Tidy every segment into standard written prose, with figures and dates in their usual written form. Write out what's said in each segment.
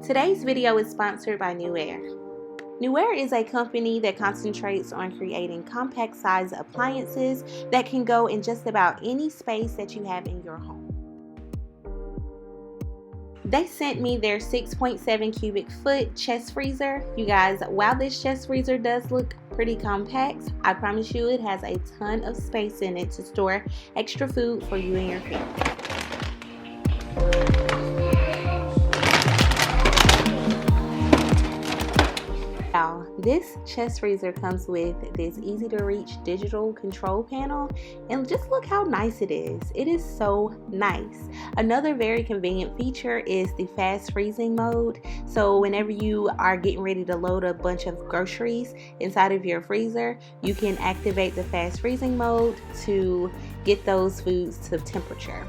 Today's video is sponsored by Newair. Newair is a company that concentrates on creating compact size appliances that can go in just about any space that you have in your home. They sent me their 6.7 cubic foot chest freezer. You guys, while this chest freezer does look pretty compact, I promise you it has a ton of space in it to store extra food for you and your family. Now, this chest freezer comes with this easy to reach digital control panel, and just look how nice it is. It is so nice. Another very convenient feature is the fast freezing mode. So whenever you are getting ready to load a bunch of groceries inside of your freezer, you can activate the fast freezing mode to get those foods to temperature.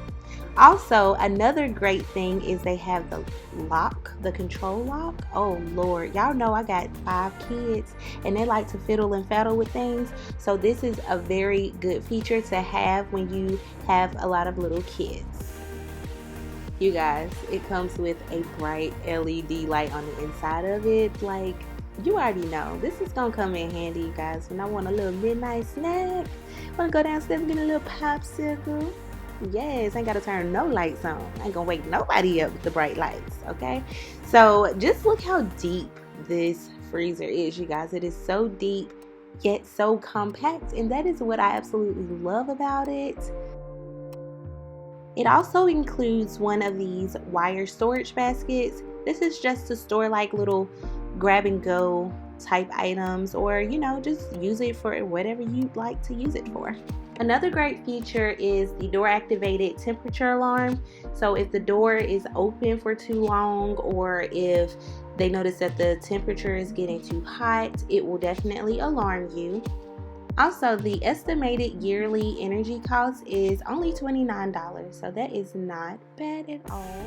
Also, another great thing is they have the lock, the control lock. Oh Lord, y'all know I got 5 kids and they like to fiddle and faddle with things. So this is a very good feature to have when you have a lot of little kids. You guys, it comes with a bright LED light on the inside of it. Like, you already know, this is gonna come in handy, you guys, when I want a little midnight snack. Wanna go downstairs and get a little popsicle. Yes, ain't gotta turn no lights on. Ain't gonna wake nobody up with the bright lights, okay? So just look how deep this freezer is, you guys. It is so deep yet so compact, and that is what I absolutely love about it. It also includes one of these wire storage baskets. This is just to store like little grab and go type items, or you know, just use it for whatever you'd like to use it for. Another great feature is the door activated temperature alarm. So if the door is open for too long, or if they notice that the temperature is getting too hot, it will definitely alarm you. Also, the estimated yearly energy cost is only $29, so that is not bad at all.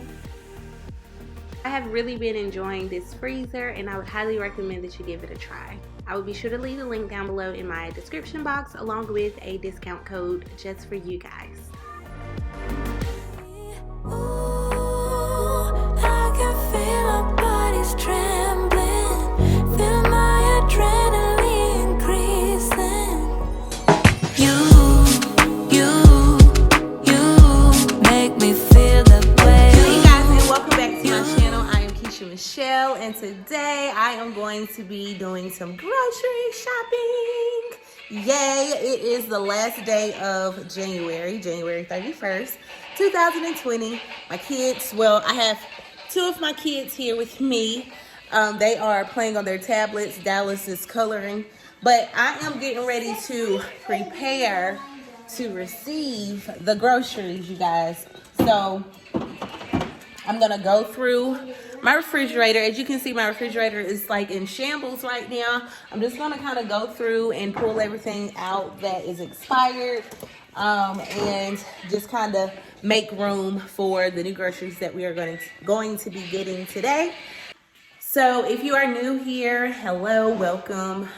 I have really been enjoying this freezer, and I would highly recommend that you give it a try. I will be sure to leave a link down below in my description box, along with a discount code just for you guys. Ooh, I can feel our bodies trembling, feel my adrenaline increasing. You make me feel the way. Hey guys, and welcome back to my channel. I am Michelle, and today I am going to be doing some grocery shopping. Yay, it is the last day of January 31st, 2020. My kids, well, I have 2 of my kids here with me. They are playing on their tablets. Dallas is coloring, but I am getting ready to prepare to receive the groceries, you guys. So I'm gonna go through my refrigerator. As you can see, my refrigerator is like in shambles right now. I'm just gonna kind of go through and pull everything out that is expired, and just kind of make room for the new groceries that we are going to be getting today. So if you are new here, hello, welcome.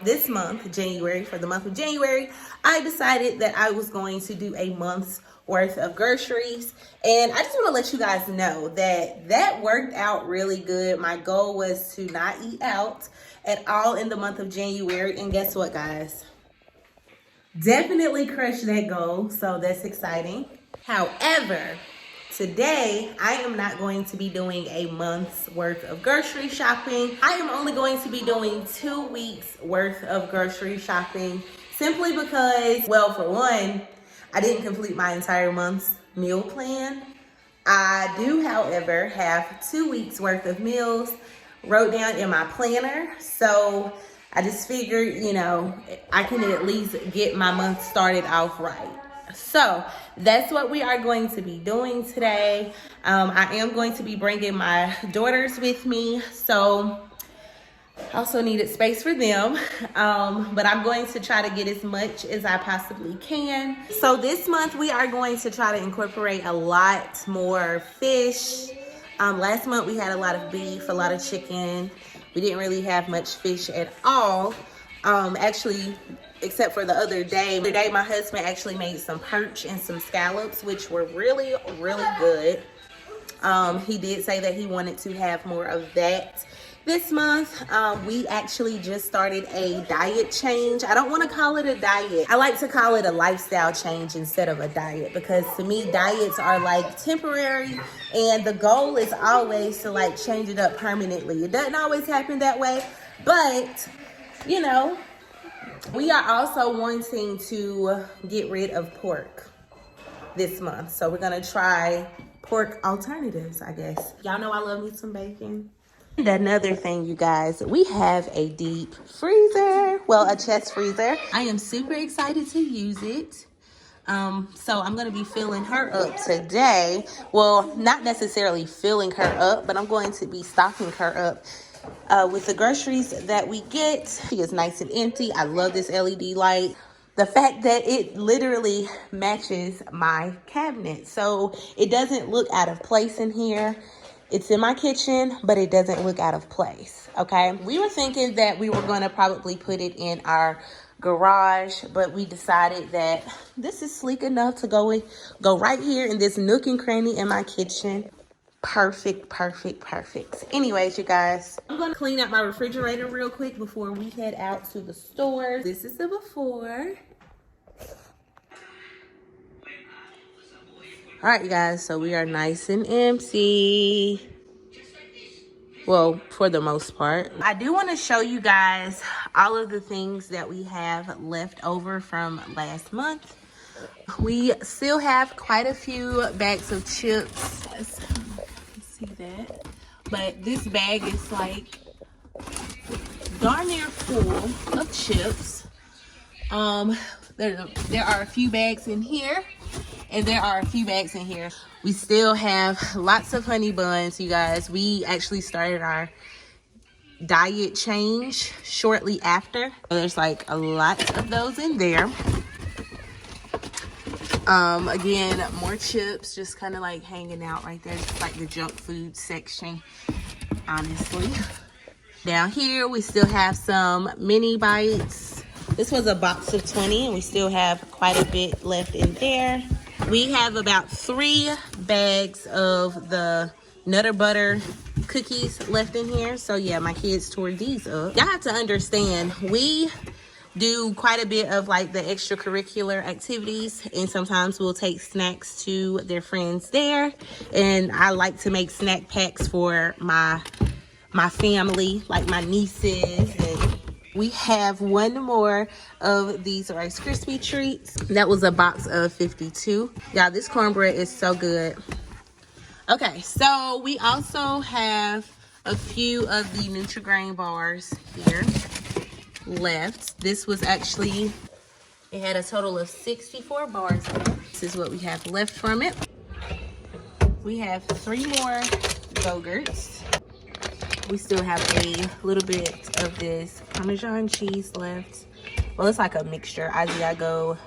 This month, January, for the month of January, I decided that I was going to do a month's worth of groceries, and I just want to let you guys know that worked out really good. My goal was to not eat out at all in the month of January, and guess what, guys? Definitely crushed that goal, so that's exciting. However, today I am not going to be doing a month's worth of grocery shopping. I am only going to be doing 2 weeks worth of grocery shopping, simply because, well, for one, I didn't complete my entire month's meal plan. I do, however, have 2 weeks worth of meals wrote down in my planner. So I just figured, you know, I can at least get my month started off right. So that's what we are going to be doing today. I am going to be bringing my daughters with me. So I also needed space for them, but I'm going to try to get as much as I possibly can. So this month we are going to try to incorporate a lot more fish. Last month we had a lot of beef, a lot of chicken. We didn't really have much fish at all. Actually, except for the other day. My husband actually made some perch and some scallops, which were really, really good. He did say that he wanted to have more of that this month. We actually just started a diet change. I don't want to call it a diet. I like to call it a lifestyle change instead of a diet, because to me, diets are like temporary, and the goal is always to like change it up permanently. It doesn't always happen that way, but you know, we are also wanting to get rid of pork this month. So we're gonna try pork alternatives, I guess. Y'all know I love me some bacon. And another thing, you guys, we have a deep freezer, well, a chest freezer. I am super excited to use it. So I'm gonna be filling her up today. Well, not necessarily filling her up, but I'm going to be stocking her up with the groceries that we get. She is nice and empty. I love this LED light. The fact that it literally matches my cabinet, so it doesn't look out of place in here. It's in my kitchen, but it doesn't look out of place, okay? We were thinking that we were gonna probably put it in our garage, but we decided that this is sleek enough to go right here in this nook and cranny in my kitchen. Perfect, perfect, perfect. Anyways, you guys, I'm gonna clean out my refrigerator real quick before we head out to the store. This is the before. All right, you guys, so we are nice and empty. Well, for the most part. I do want to show you guys all of the things that we have left over from last month. We still have quite a few bags of chips. See that? But this bag is like darn near full of chips. There are a few bags in here, and there are a few bags in here. We still have lots of honey buns, you guys. We actually started our diet change shortly after. There's like a lot of those in there. Again, more chips just kind of like hanging out right there. It's like the junk food section, honestly. Down here, we still have some mini bites. This was a box of 20, and we still have quite a bit left in there. We have about 3 bags of the Nutter Butter cookies left in here. So yeah, my kids tore these up. Y'all have to understand, we do quite a bit of like the extracurricular activities, and sometimes we'll take snacks to their friends there. And I like to make snack packs for my family, like my nieces. And we have one more of these Rice Krispie treats. That was a box of 52. Y'all, this cornbread is so good. Okay, so we also have a few of the Nutri-Grain bars here left. This was actually, it had a total of 64 bars in it. This is what we have left from it. We have 3 more Go-Gurts. We still have a little bit of this Parmesan cheese left. Well, it's like a mixture, Asiago,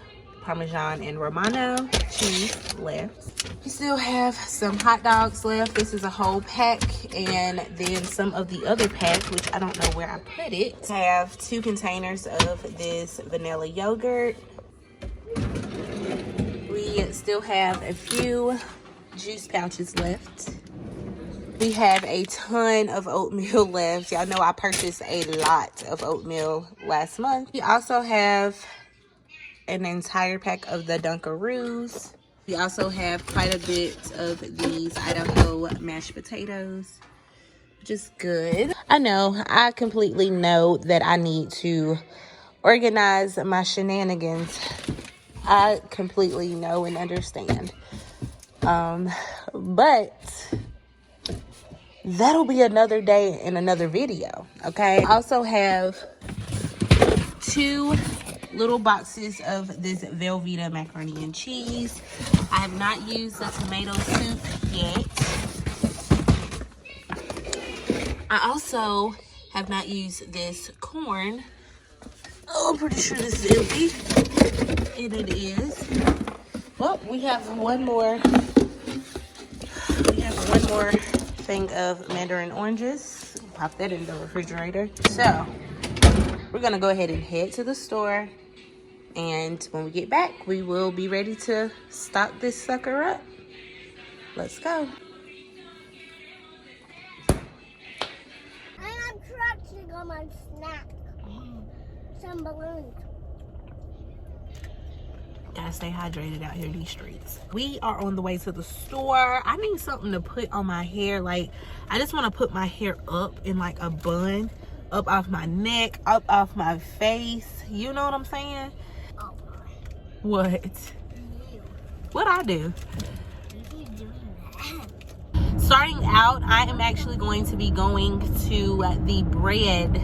Parmesan, and Romano cheese left. We still have some hot dogs left. This is a whole pack, and then some of the other pack, which I don't know where I put it. I have 2 containers of this vanilla yogurt. We still have a few juice pouches left. We have a ton of oatmeal left. Y'all know I purchased a lot of oatmeal last month. We also have an entire pack of the Dunkaroos. We also have quite a bit of these Idaho mashed potatoes, which is good. I know, I completely know that I need to organize my shenanigans. I completely know and understand. But that'll be another day in another video, okay? I also have 2 little boxes of this Velveeta macaroni and cheese. I have not used the tomato soup yet. I also have not used this corn. Oh, I'm pretty sure this is empty. And it is. Well, we have one more. We have one more thing of mandarin oranges. Pop that in the refrigerator. So we're gonna go ahead and head to the store, and when we get back, we will be ready to stock this sucker up. Let's go. actually got my snack. Some balloons. Gotta stay hydrated out here in these streets. We are on the way to the store. I need something to put on my hair. Like, I just want to put my hair up in like a bun, up off my neck, up off my face. You know what I'm saying? Oh, What? What'd I do? you keep doing that. Starting out, I am actually going to be going to the bread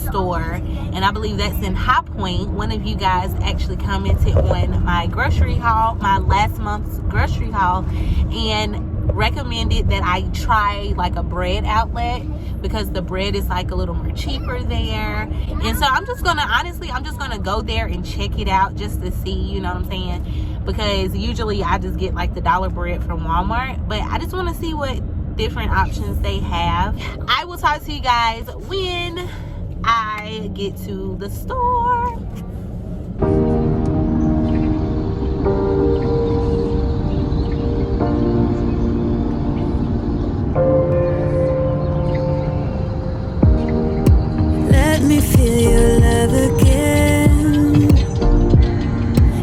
store, and I believe that's in High Point. One of you guys actually commented on my grocery haul, my last month's grocery haul, and recommended that I try like a bread outlet because the bread is like a little more cheaper there. And so I'm just gonna go there and check it out just to see, you know what I'm saying? Because usually I just get like the dollar bread from Walmart, but I just want to see what different options they have. I will talk to you guys when I get to the store. Let me feel your love again.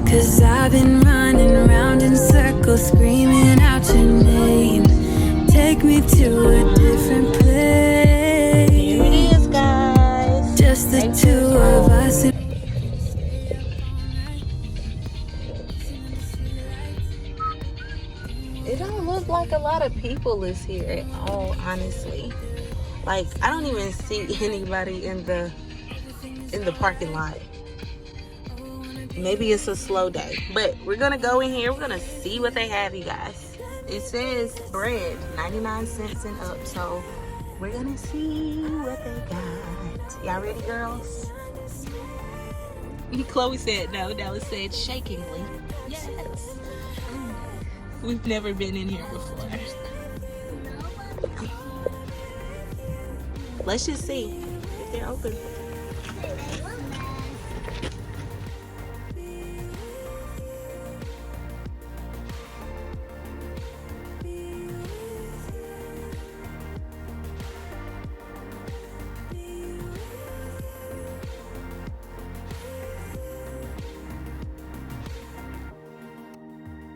'Cause I've been running around in circles, screaming out your name. Take me to a different place. Here it is, guys. Just the two of us. It don't look like a lot of people is here at all, honestly. Like, I don't even see anybody in the parking lot. Maybe it's a slow day, but we're gonna go in here. We're gonna see what they have, you guys. It says bread 99 cents and up, so we're gonna see what they got. Y'all ready, girls? Chloe said no. Dallas said shakingly yes. We've never been in here before. Let's just see if they're open.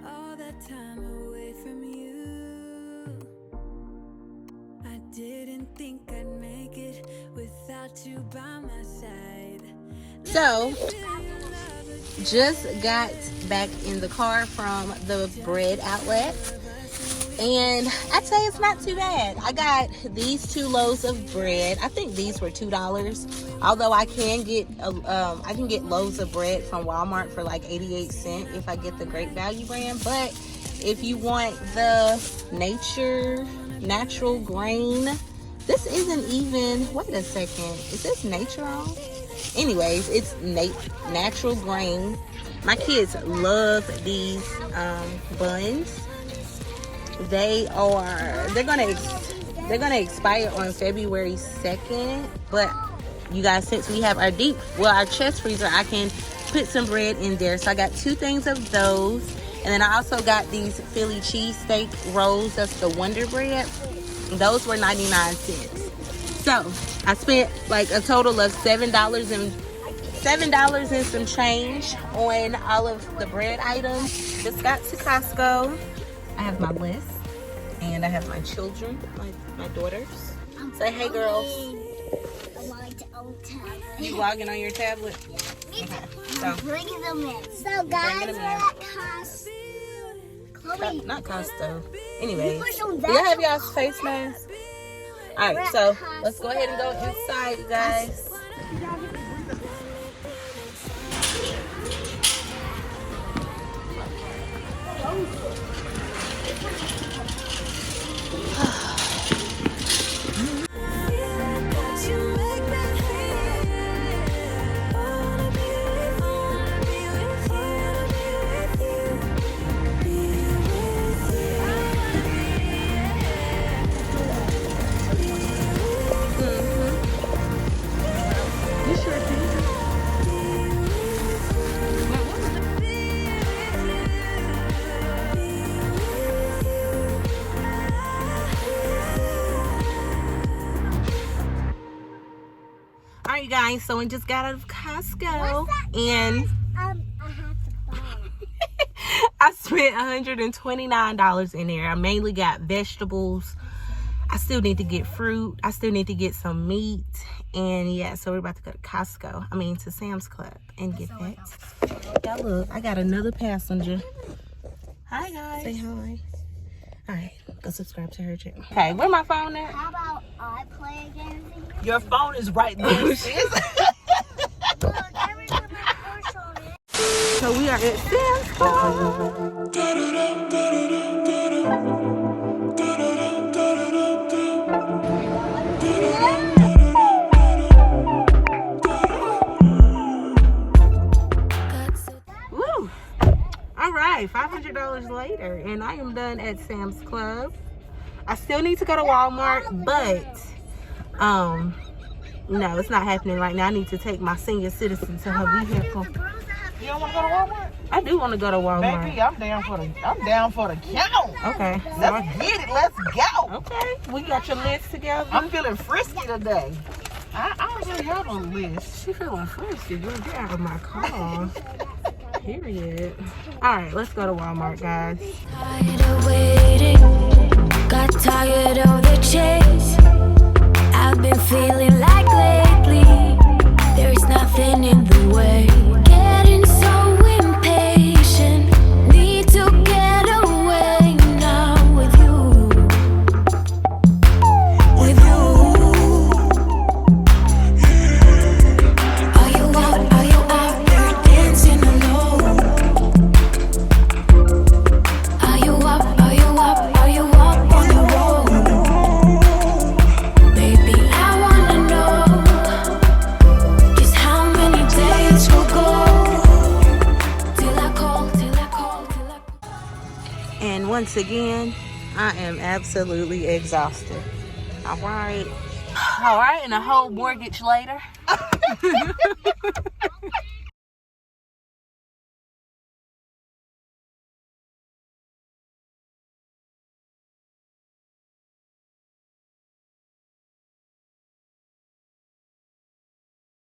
All that time away from you, I didn't think I'd make it without you by my side. So, just got back in the car from the bread outlet, and I'd say it's not too bad. I got these 2 loaves of bread. I think these were $2, although I can get loaves of bread from Walmart for like 88 cents if I get the Great Value brand. But if you want the natural grain, this isn't even, wait a second, is this natural? Anyways, it's natural grain. My kids love these buns. They're gonna expire on February 2nd, but you guys, since we have our our chest freezer, I can put some bread in there. So I got 2 things of those, and then I also got these Philly cheesesteak rolls. That's the Wonder Bread. Those were 99 cents. So I spent like a total of $7 and some change on all of the bread items. Just got to Costco. I have my list, and I have my children, my daughters. Say hey, girls. You vlogging on your tablet? Okay. So Bringing them in. So guys, we're at Costco. Not Costco. Anyways, do y'all have y'all's face mask? All right, so let's go ahead and go inside, you guys. guys, so I just got out of Costco and I have to buy. I spent $129 in there. I mainly got vegetables. I still need to get fruit. I still need to get some meat. And yeah, so we're about to go to Costco. I mean to Sam's Club and get that. Y'all look, I got another passenger. Hi guys. Say hi. Alright, go subscribe to her channel. Okay, where my phone at? How about I play again? Your phone is right there, sis. Look, every time I push on it. So we are at Sam's Club. Woo! All right, $500 later, and I am done at Sam's Club. I still need to go to Walmart, but no, it's not happening right now. I need to take my senior citizen to her vehicle. You don't want to go to Walmart? I do want to go to Walmart. Baby, I'm down for the count. Okay. Let's get it. Let's go. Okay. We got your list together. I'm feeling frisky today. I don't really have a list. She feeling frisky. Girl, get out of my car. Period. All right, let's go to Walmart, guys. Tired of waiting, got tired of the chase. I've been feeling like lately there's nothing in the way. Getting so impatient, need to get away now with you. With you. Are you out there dancing alone? Are you up on your own? Baby, I wanna know just how many days will go till I call. And once again, I am absolutely exhausted. All right, and a whole mortgage later.